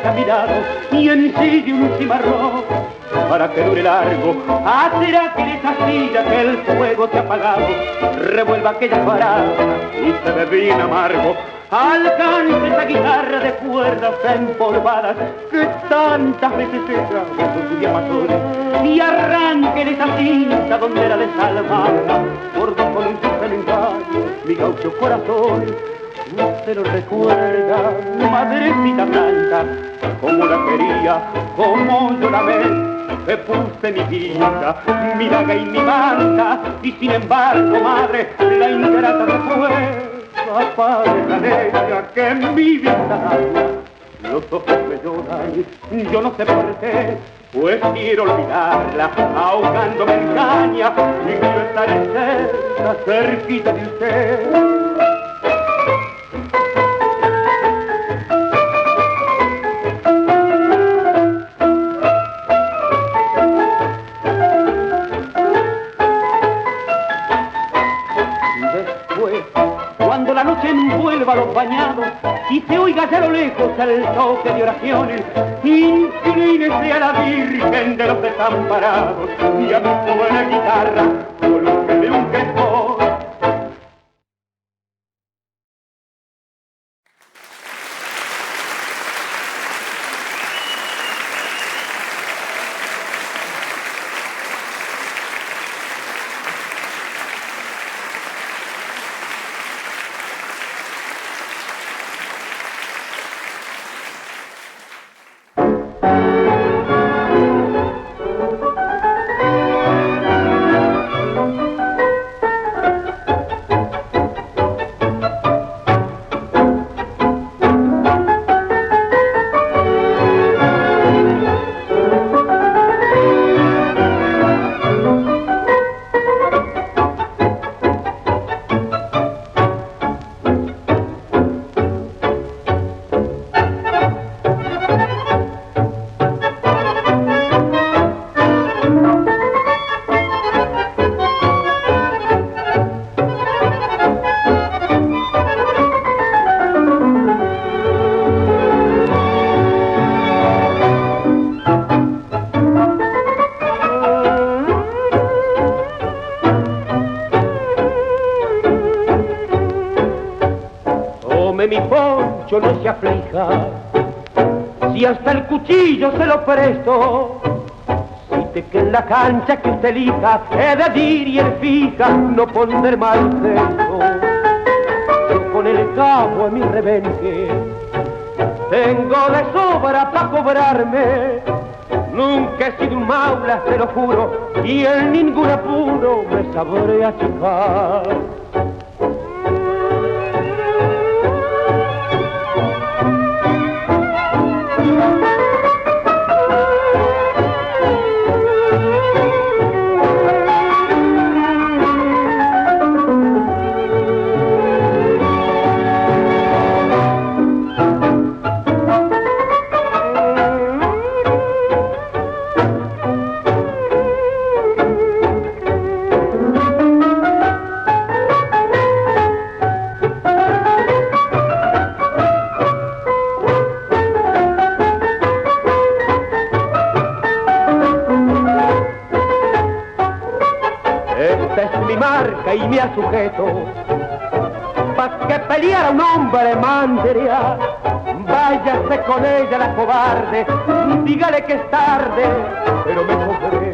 a mi lado y ensille un cimarrón para que dure largo. Hacerá que en esa silla que el fuego te ha apagado revuelva aquella parada y se ve bien amargo. Alcance esa guitarra de cuerdas empolvadas que tantas veces ella con sus llamazones y arranque en esa cinta donde la desalmada bordó con un simple engaño mi gaucho corazón. Usted lo recuerda, madrecita blanca, como la quería, como yo la amé, que puse mi vida, mi daga y mi manta, y sin embargo, madre, la ingrata se fue. Apague la leña que en mi vida los ojos me lloran, yo no sé por qué, pues quiero olvidarla, ahogándome en caña, y quiero estar cerca, cerquita de usted. La noche envuelva a los bañados y se oiga ya a lo lejos el toque de oraciones. Inclínese a la Virgen de los Desamparados y a mi buena guitarra, colóquele un quejón. Mi poncho no se aflija, si hasta el cuchillo se lo presto, si que en la cancha que usted elija he de ir y él fija, no poner mal gesto. Yo con el cabo a mi rebenque tengo de sobra pa' cobrarme, nunca he sido un maula, te lo juro, y en ningún apuro me sabré achicar. Y me sujeto pa' que peleara un hombre mandaría. Váyase con ella la cobarde, dígale que es tarde, pero me cobré.